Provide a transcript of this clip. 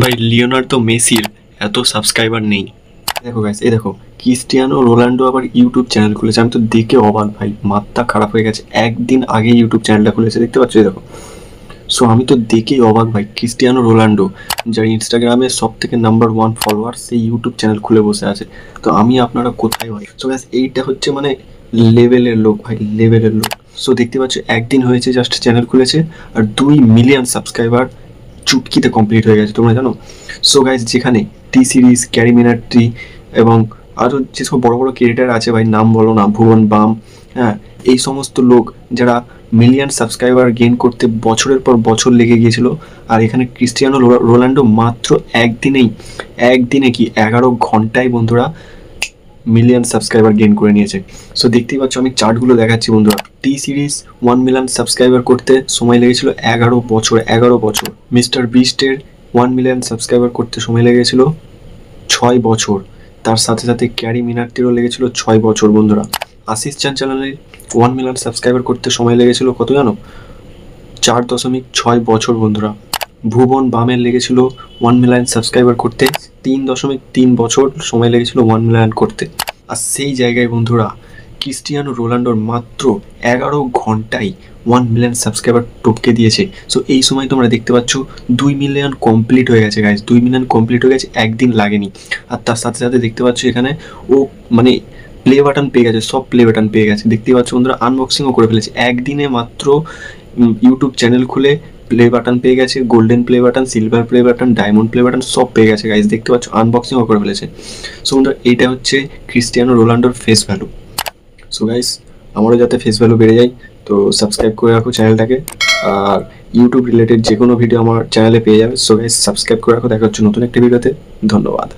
ভাই লিওনার্দো মেসির এত সাবস্ক্রাইবার নেই। দেখো গাইস, এই দেখো ক্রিস্টিয়ানো রোনাল্ডো আবার ইউটিউব চ্যানেল খুলেছে। আমি তো দেখে অবাক ভাই, মাথা খারাপ হয়ে গেছে। একদিন আগে ইউটিউব চ্যানেলটা খুলেছে, দেখতে পাচ্ছ? এই দেখো। সো আমি তো দেখেই অবাক ভাই, ক্রিস্টিয়ানো রোনাল্ডো যার ইনস্টাগ্রামে সব থেকে নাম্বার 1 ফলোয়ার, সেই ইউটিউব চ্যানেল খুলে বসে আছে। তো আমি আপনারা কোথায় ভাই? সো গাইস, এইটা হচ্ছে মানে লেভেলের লোক ভাই, লেভেলের লোক। সো দেখতে পাচ্ছ, একদিন হয়েছে জাস্ট চ্যানেল খুলেছে, আর 2 মিলিয়ন সাবস্ক্রাইবার চুটকিতে কমপ্লিট হয়ে গেছে, তোমরা জানো? সো গাইজ, যেখানে টি সিরিজ, ক্যারি মিনাট্রি এবং আরও যেসব বড় বড় ক্রিয়েটার আছে ভাই, নাম বলো না, ভুবন বাম, হ্যাঁ, এই সমস্ত লোক যারা মিলিয়ন সাবস্ক্রাইবার গেইন করতে বছরের পর বছর লেগে গিয়েছিল, আর এখানে ক্রিস্টিয়ানো রোনাল্ডো মাত্র একদিনে কি 11 ঘন্টায় বন্ধুরা মিলিয়ন সাবস্ক্রাইবার গেইন করে নিয়েছে। সো দেখতেই পাচ্ছ, আমি চার্টগুলো দেখাচ্ছি বন্ধুরা। টি সিরিজ 1 মিলিয়ন সাবস্ক্রাইবার করতে সময় লেগেছিল 11 বছর। 11 বছর। মিস্টার বিস্টের 1 মিলিয়ন সাবস্ক্রাইবার করতে সময় লেগেছিল 6 বছর। তার সাথে সাথে ক্যারি মিনাটিরও লেগেছিল 6 বছর বন্ধুরা। আশিস চাঞ্চালানের 1 মিলিয়ন সাবস্ক্রাইবার করতে সময় লেগেছিল কত জানো? 4.6 বছর বন্ধুরা। ভুবন বামের লেগেছিল 1 মিলিয়ন সাবস্ক্রাইবার করতে 3.3 বছর সময় লেগেছিল 1 মিলিয়ন করতে। আর সেই জায়গায় বন্ধুরা ক্রিস্টিয়ানো রোনাল্ডোর মাত্র 11 ঘন্টায় 1 মিলিয়ন সাবস্ক্রাইবার টপকে দিয়েছে। সো এই সময় তোমরা দেখতে পাচ্ছ 2 মিলিয়ন কমপ্লিট হয়ে গেছে গাইজ, 2 মিলিয়ন কমপ্লিট হয়ে গেছে, একদিন লাগেনি। আর তার সাথে সাথে দেখতে পাচ্ছ এখানে ও মানে প্লে বাটন পেয়ে গেছে, সব প্লে বাটন পেয়ে গেছে। দেখতে পাচ্ছ বন্ধুরা, আনবক্সিংও করে ফেলেছে একদিনে মাত্র। ইউটিউব চ্যানেল খুলে প্লে বাটন পেয়ে গেছে, golden play button, silver play button, diamond play button সব পেয়ে গেছে গাইজ। দেখতে পাচ্ছ আনবক্সিংও করে ফেলেছে। সো বন্ধুরা, এইটা হচ্ছে ক্রিস্টিয়ানো রোনাল্ডোর ফেস ভ্যালু। সো গাইজ, আমারও যাতে ফেস ভ্যালু বেড়ে যায়, তো সাবস্ক্রাইব করে রাখো চ্যানেলটাকে। আর ইউটিউব রিলেটেড যে কোনো ভিডিও আমার চ্যানেলে পেয়ে যাবে। সো গাইজ, সাবস্ক্রাইব করে রাখো। দেখা হচ্ছে নতুন একটা ভিডিওতে। ধন্যবাদ।